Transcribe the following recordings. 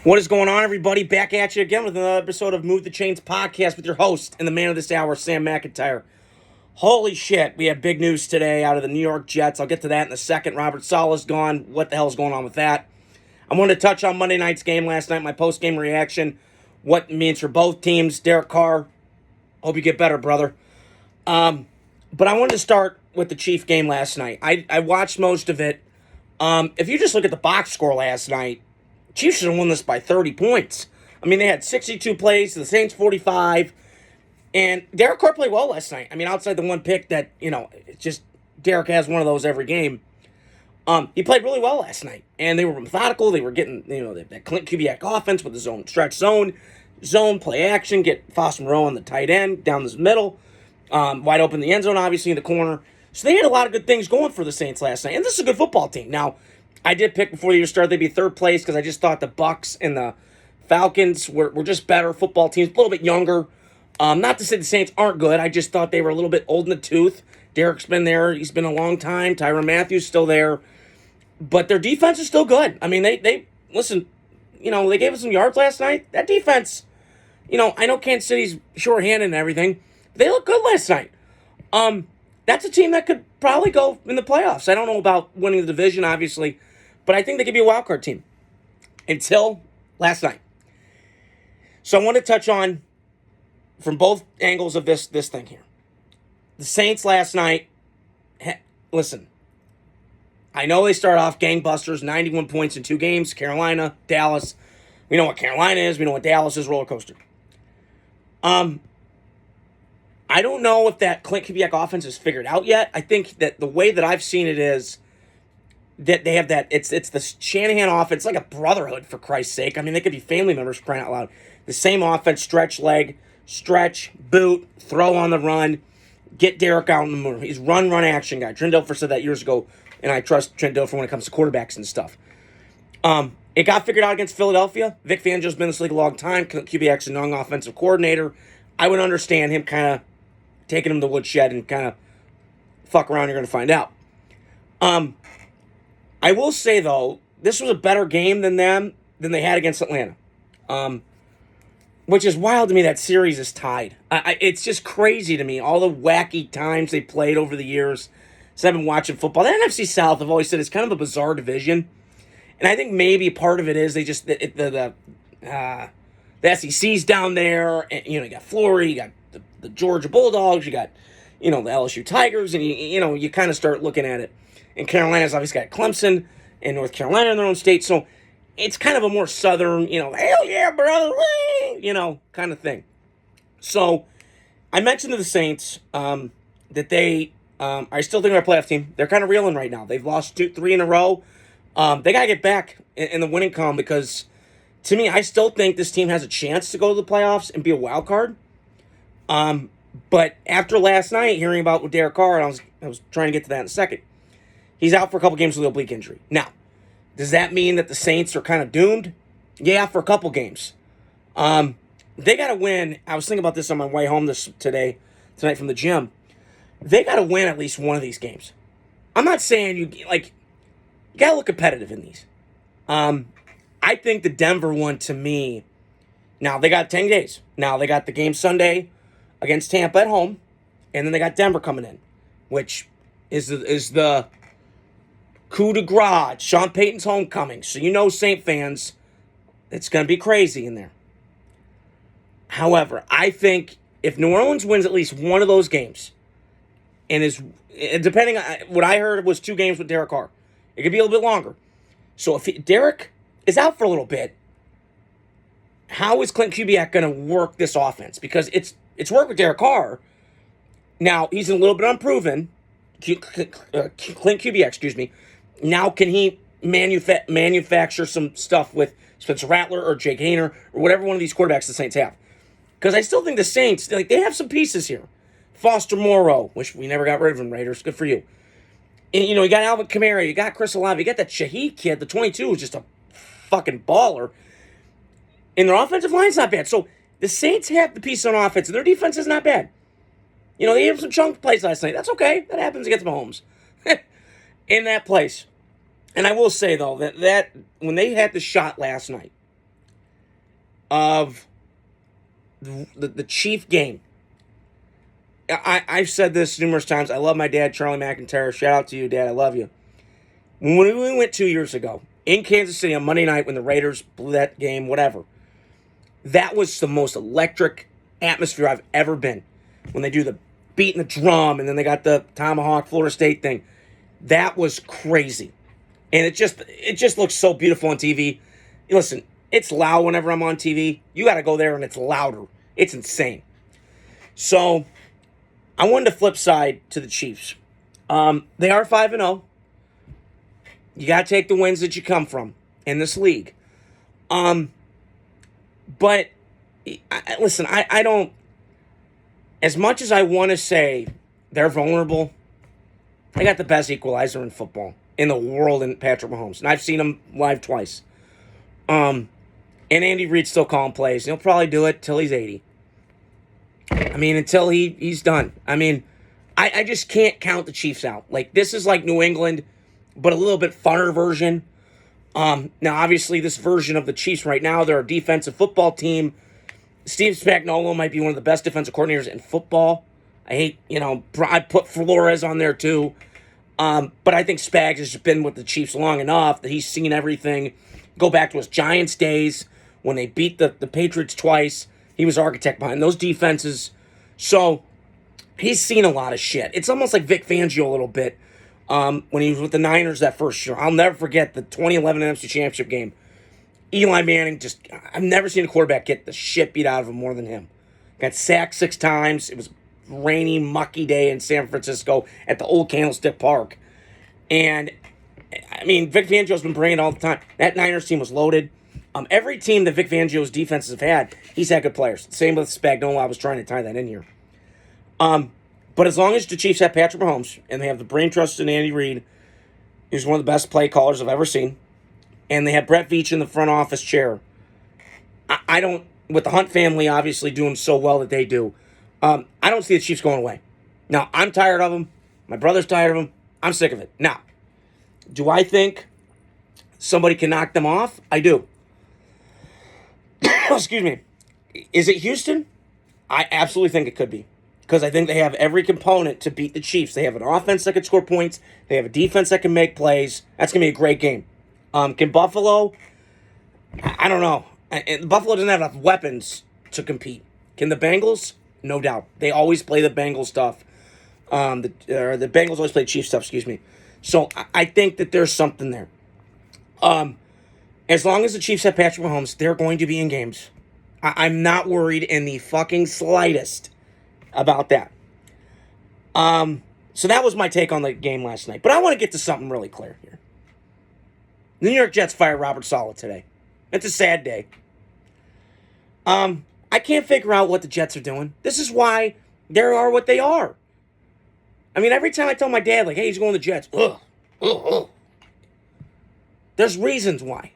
What is going on, everybody? Back at you again with another episode of Move the Chains podcast with your host and the man of this hour, Sam McIntyre. Holy shit, we have big news today out of the New York Jets. I'll get to that in a second. Robert Saleh's gone. What the hell's going on with that? I wanted to touch on Monday night's game last night, my post-game reaction, what it means for both teams. Derek Carr, hope you get better, brother. But I wanted to start with the Chief game last night. I watched most of it. If you just look at the box score last night, Chiefs should have won this by 30 points. I mean, they had 62 plays, the Saints 45, and Derek Carr played well last night. I mean, outside the one pick that, it's just Derek has one of those every game. He played really well last night, and they were methodical. They were getting, that Clint Kubiak offense with the stretch zone, play action, get Foster Moreau on the tight end, down this middle, wide open in the end zone, obviously in the corner. So they had a lot of good things going for the Saints last night, and this is a good football team. Now, I did pick before the year started they'd be third place because I just thought the Bucs and the Falcons were just better football teams, a little bit younger. Not to say the Saints aren't good. I just thought they were a little bit old in the tooth. Derek's been there. He's been a long time. Tyrann Mathieu still there. But their defense is still good. I mean, they listen, they gave us some yards last night. That defense, I know Kansas City's shorthanded and everything. But they look good last night. That's a team that could probably go in the playoffs. I don't know about winning the division, obviously, but I think they could be a wild card team until last night. So I want to touch on from both angles of this thing here. The Saints last night, listen, I know they start off gangbusters, 91 points in 2 games, Carolina, Dallas. We know what Carolina is. We know what Dallas is, roller coaster. I don't know if that Clint Kubiak offense is figured out yet. I think that the way that I've seen it is that they have that, it's the Shanahan offense, like a brotherhood, for Christ's sake. I mean, they could be family members crying out loud. The same offense, stretch leg, stretch, boot, throw on the run, get Derek out in the moon. He's run action guy. Trent Dilfer said that years ago, and I trust Trent Dilfer when it comes to quarterbacks and stuff. It got figured out against Philadelphia. Vic Fangio's been in this league a long time. Kubiak's a young offensive coordinator. I would understand him kind of taking him to the woodshed and kind of fuck around. You're going to find out. I will say, though, this was a better game than they had against Atlanta. Which is wild to me. That series is tied. It's just crazy to me. All the wacky times they played over the years. So I've been watching football. The NFC South, I've always said, is kind of a bizarre division. And I think maybe part of it is they just, the SEC's down there. And, you got Florida, you got the Georgia Bulldogs, you got, the LSU Tigers, and you kind of start looking at it. And Carolina's obviously got Clemson and North Carolina in their own state, so it's kind of a more southern, hell yeah, brother, kind of thing. So I mentioned to the Saints that they, I still think they're a playoff team. They're kind of reeling right now. They've lost 3 in a row. They got to get back in the winning column because, to me, I still think this team has a chance to go to the playoffs and be a wild card. But after last night, hearing about with Derek Carr, and I was trying to get to that in a second. He's out for a couple games with an oblique injury. Now, does that mean that the Saints are kind of doomed? Yeah, for a couple games. They got to win. I was thinking about this on my way home tonight from the gym. They got to win at least one of these games. I'm not saying you got to look competitive in these. I think the Denver one, to me, now they got 10 days. Now they got the game Sunday against Tampa at home, and then they got Denver coming in, which is the coup de grace, Sean Payton's homecoming. So Saint fans, it's going to be crazy in there. However, I think if New Orleans wins at least one of those games, and is depending on what I heard was 2 games with Derek Carr, it could be a little bit longer. So if Derek is out for a little bit, how is Clint Kubiak going to work this offense? Because it's worked with Derek Carr. Now he's a little bit unproven. Clint Kubiak, excuse me. Now, can he manufacture some stuff with Spencer Rattler or Jake Hayner or whatever one of these quarterbacks the Saints have? Because I still think the Saints, they have some pieces here. Foster Moreau, which we never got rid of him, Raiders. Good for you. And, you got Alvin Kamara, you got Chris Olave, you got that Shaheed kid, the 22, who's just a fucking baller. And their offensive line's not bad. So the Saints have the pieces on offense, and their defense is not bad. They had some chunk plays last night. That's okay. That happens against Mahomes. In that place. And I will say, though, that when they had the shot last night of the Chief game. I've said this numerous times. I love my dad, Charlie McIntyre. Shout out to you, Dad. I love you. When we went 2 years ago in Kansas City on Monday night when the Raiders blew that game, whatever, that was the most electric atmosphere I've ever been. When they do the beating the drum and then they got the Tomahawk Florida State thing, that was crazy. And it just looks so beautiful on TV. Listen, it's loud whenever I'm on TV. You got to go there and it's louder. It's insane. So I wanted to flip side to the Chiefs. They are 5-0. You got to take the wins that you come from in this league. But listen, I don't. As much as I want to say they're vulnerable, I got the best equalizer in football in the world in Patrick Mahomes, and I've seen him live twice. And Andy Reid's still calling plays. He'll probably do it till he's 80. I mean, until he's done. I mean, I just can't count the Chiefs out. Like, this is like New England, but a little bit funner version. Now, obviously, this version of the Chiefs right now, they're a defensive football team. Steve Spagnuolo might be one of the best defensive coordinators in football. I put Flores on there too. But I think Spags has been with the Chiefs long enough that he's seen everything. Go back to his Giants days when they beat the Patriots twice. He was architect behind those defenses. So he's seen a lot of shit. It's almost like Vic Fangio a little bit when he was with the Niners that first year. I'll never forget the 2011 NFC Championship game. Eli Manning I've never seen a quarterback get the shit beat out of him more than him. Got sacked 6 times. It was a rainy, mucky day in San Francisco at the old Candlestick Park. And, I mean, Vic Fangio's been bringing it all the time. That Niners team was loaded. Every team that Vic Fangio's defenses have had, he's had good players. Same with Spagnuolo. I was trying to tie that in here. But as long as the Chiefs have Patrick Mahomes and they have the brain trust in Andy Reid, who's one of the best play callers I've ever seen, and they have Brett Veach in the front office chair, I don't, with the Hunt family obviously doing so well that they do, I don't see the Chiefs going away. Now, I'm tired of them. My brother's tired of them. I'm sick of it. Now, do I think somebody can knock them off? I do. Excuse me. Is it Houston? I absolutely think it could be. Because I think they have every component to beat the Chiefs. They have an offense that can score points. They have a defense that can make plays. That's going to be a great game. Can Buffalo? I don't know. Buffalo doesn't have enough weapons to compete. Can the Bengals? No doubt. They always play the Bengals stuff. The Bengals always play Chiefs stuff, excuse me. So I think that there's something there. As long as the Chiefs have Patrick Mahomes, they're going to be in games. I'm not worried in the fucking slightest about that. So that was my take on the game last night. But I want to get to something really clear here. The New York Jets fired Robert Saleh today. It's a sad day. I can't figure out what the Jets are doing. This is why they are what they are. I mean, every time I tell my dad, like, hey, he's going to the Jets. Ugh. There's reasons why.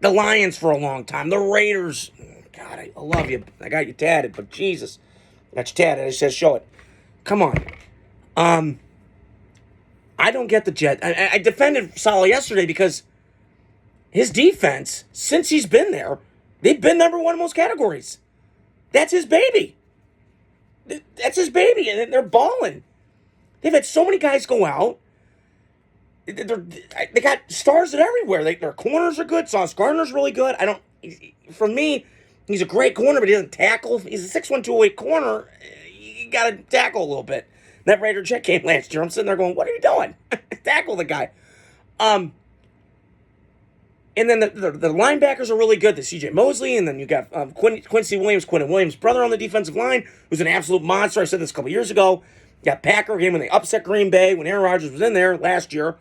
The Lions for a long time. The Raiders. God, I love you. I got you tatted, but Jesus. I got you tatted. I just said show it. Come on. I don't get the Jets. I defended Saleh yesterday because his defense, since he's been there, they've been number one in most categories. That's his baby. That's his baby, and they're balling. They've had so many guys go out. They got stars at everywhere. Their corners are good. Sauce Gardner's really good. For me, he's a great corner, but he doesn't tackle. He's a 6'1", 208 corner. You got to tackle a little bit. That Raider Jet game last year, I'm sitting there going, what are you doing? Tackle the guy. And then the linebackers are really good. The C.J. Mosley, and then you got Quincy Williams, Quinton Williams' brother on the defensive line, who's an absolute monster. I said this a couple years ago. You got Packer game when they upset Green Bay, when Aaron Rodgers was in there last year.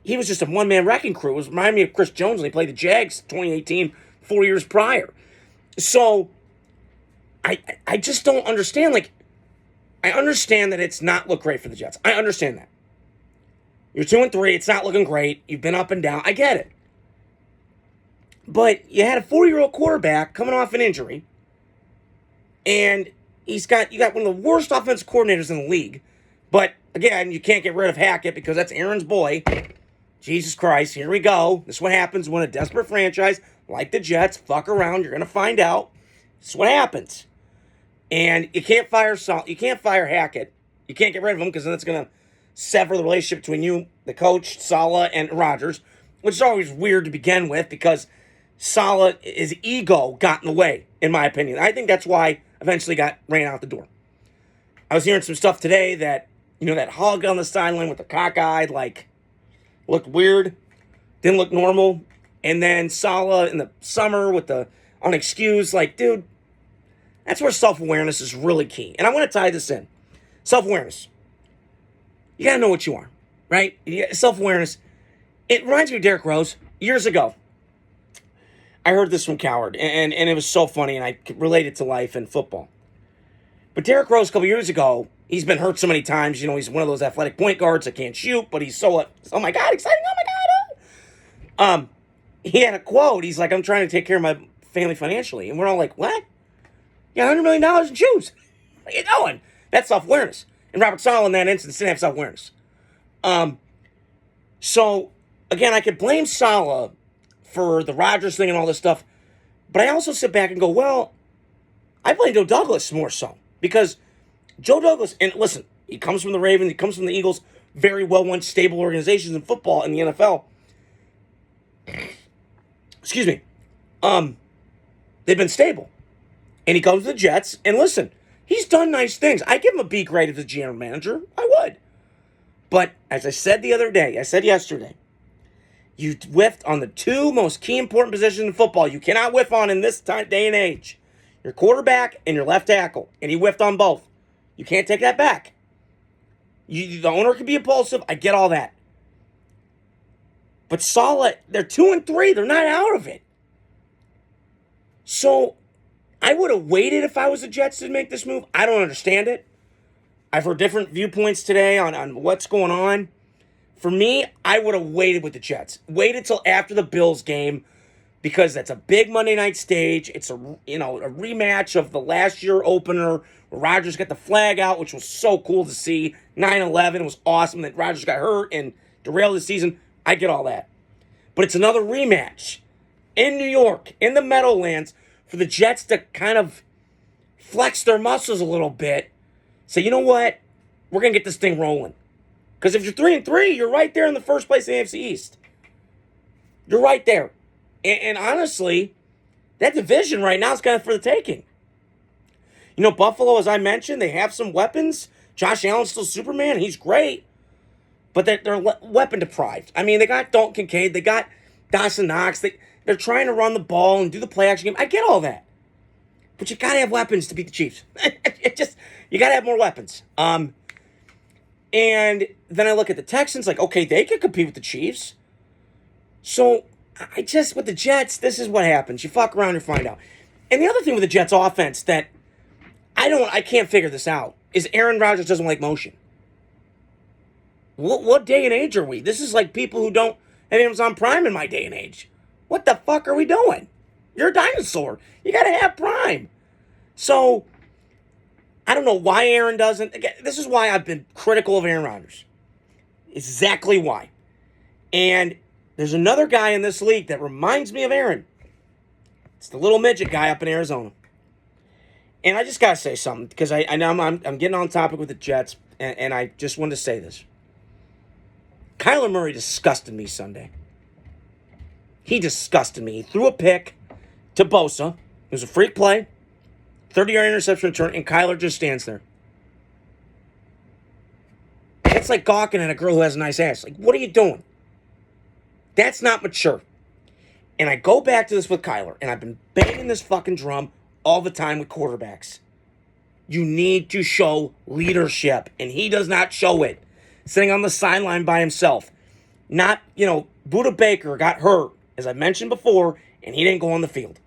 He was just a one-man wrecking crew. It was reminding me of Chris Jones when he played the Jags 2018, 4 years prior. So, I just don't understand. Like, I understand that it's not look great for the Jets. I understand that. You're 2-3. It's not looking great. You've been up and down. I get it. But you had a 40-year-old quarterback coming off an injury, and you got one of the worst offensive coordinators in the league. But again, you can't get rid of Hackett because that's Aaron's boy. Jesus Christ, here we go. This is what happens when a desperate franchise like the Jets, fuck around. You're going to find out. That's what happens. And you can't fire Hackett. You can't get rid of him because then it's going to sever the relationship between you, the coach, Saleh, and Rodgers, which is always weird to begin with because Saleh, his ego got in the way, in my opinion. I think that's why eventually got ran out the door. I was hearing some stuff today that, that hug on the sideline with the cockeyed, looked weird, didn't look normal. And then Saleh in the summer with the unexcused, dude, that's where self-awareness is really key. And I want to tie this in. Self-awareness. You got to know what you are, right? Self-awareness. It reminds me of Derrick Rose. Years ago, I heard this from Coward, and it was so funny, and I could relate it to life and football. But Derrick Rose, a couple years ago, he's been hurt so many times. He's one of those athletic point guards that can't shoot, but he's so, oh my God, exciting, oh my God. He had a quote. He's like, I'm trying to take care of my family financially. And we're all like, what? You got $100 million in shoes. What are you doing? That's self-awareness. And Robert Saleh in that instance didn't have self-awareness. So, again, I could blame Saleh for the Rodgers thing and all this stuff. But I also sit back and go, well, I blame Joe Douglas more so. Because Joe Douglas, and listen, he comes from the Ravens, he comes from the Eagles, very well-run, stable organizations in football in the NFL. Excuse me. They've been stable. And he comes to the Jets, and listen, he's done nice things. I give him a B grade as a GM manager. I would. But as I said yesterday, you whiffed on the two most key important positions in football you cannot whiff on in this day and age. Your quarterback and your left tackle. And he whiffed on both. You can't take that back. The owner can be impulsive. I get all that. But Saleh, they're 2-3. They're not out of it. So, I would have waited if I was the Jets to make this move. I don't understand it. I've heard different viewpoints today on what's going on. For me, I would have waited with the Jets. Waited till after the Bills game because that's a big Monday night stage. It's a rematch of the last year opener where Rodgers got the flag out, which was so cool to see. 9-11, it was awesome that Rodgers got hurt and derailed the season. I get all that. But it's another rematch in New York, in the Meadowlands, for the Jets to kind of flex their muscles a little bit. Say, you know what? We're going to get this thing rolling. Because if you're 3-3, you're right there in the first place in the AFC East. You're right there. And honestly, that division right now is kind of for the taking. Buffalo, as I mentioned, they have some weapons. Josh Allen's still Superman. He's great. But they're weapon deprived. I mean, they got Dalton Kincaid. They got Dawson Knox. They're trying to run the ball and do the play action game. I get all that. But you got to have weapons to beat the Chiefs. You got to have more weapons. And then I look at the Texans, okay, they could compete with the Chiefs. So, with the Jets, this is what happens. You fuck around and find out. And the other thing with the Jets offense that I can't figure this out is Aaron Rodgers doesn't like motion. What day and age are we? This is like people who don't have Amazon Prime in my day and age. What the fuck are we doing? You're a dinosaur. You got to have Prime. So, I don't know why Aaron doesn't. Again, this is why I've been critical of Aaron Rodgers. Exactly why. And there's another guy in this league that reminds me of Aaron. It's the little midget guy up in Arizona. And I just got to say something because I know I'm getting on topic with the Jets, and I just wanted to say this. Kyler Murray disgusted me Sunday. He disgusted me. He threw a pick to Bosa. It was a freak play. 30-yard interception return, and Kyler just stands there. That's like gawking at a girl who has a nice ass. What are you doing? That's not mature. And I go back to this with Kyler, and I've been banging this fucking drum all the time with quarterbacks. You need to show leadership, and he does not show it. Sitting on the sideline by himself. Not, Buda Baker got hurt, as I mentioned before, and he didn't go on the field.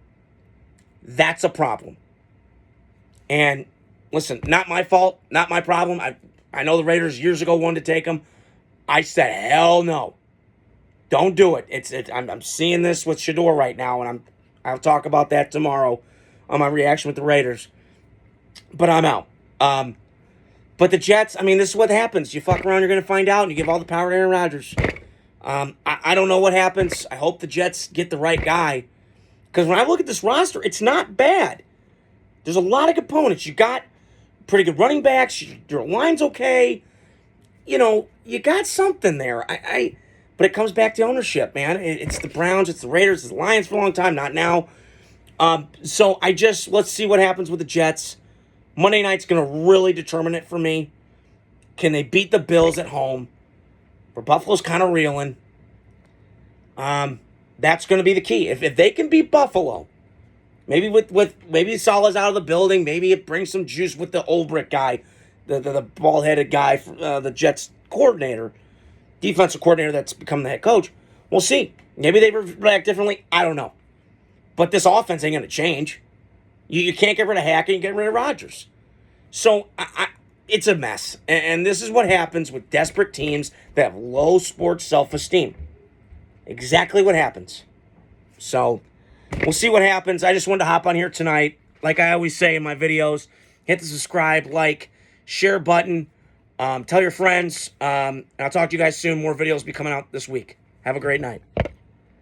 That's a problem. And listen, not my fault, not my problem. I know the Raiders years ago wanted to take him. I said, hell no. Don't do it. I'm seeing this with Shador right now, and I'll talk about that tomorrow on my reaction with the Raiders. But I'm out. But the Jets, this is what happens. You fuck around, you're going to find out, and you give all the power to Aaron Rodgers. I don't know what happens. I hope the Jets get the right guy. Because when I look at this roster, it's not bad. There's a lot of components. You got pretty good running backs. Your line's okay. You got something there. But it comes back to ownership, man. It's the Browns, it's the Raiders, it's the Lions for a long time, not now. So let's see what happens with the Jets. Monday night's going to really determine it for me. Can they beat the Bills at home? Where Buffalo's kind of reeling. That's going to be the key. If they can beat Buffalo, maybe maybe Saleh's out of the building, maybe it brings some juice with the Olbrich guy, the bald-headed guy, the Jets coordinator, defensive coordinator that's become the head coach. We'll see. Maybe they react differently. I don't know. But this offense ain't going to change. You can't get rid of Hackett and get rid of Rodgers. So it's a mess. And this is what happens with desperate teams that have low sports self-esteem. Exactly what happens. So we'll see what happens. I just wanted to hop on here tonight. Like I always say in my videos, hit the subscribe, like, share button. Tell your friends. And I'll talk to you guys soon. More videos will be coming out this week. Have a great night.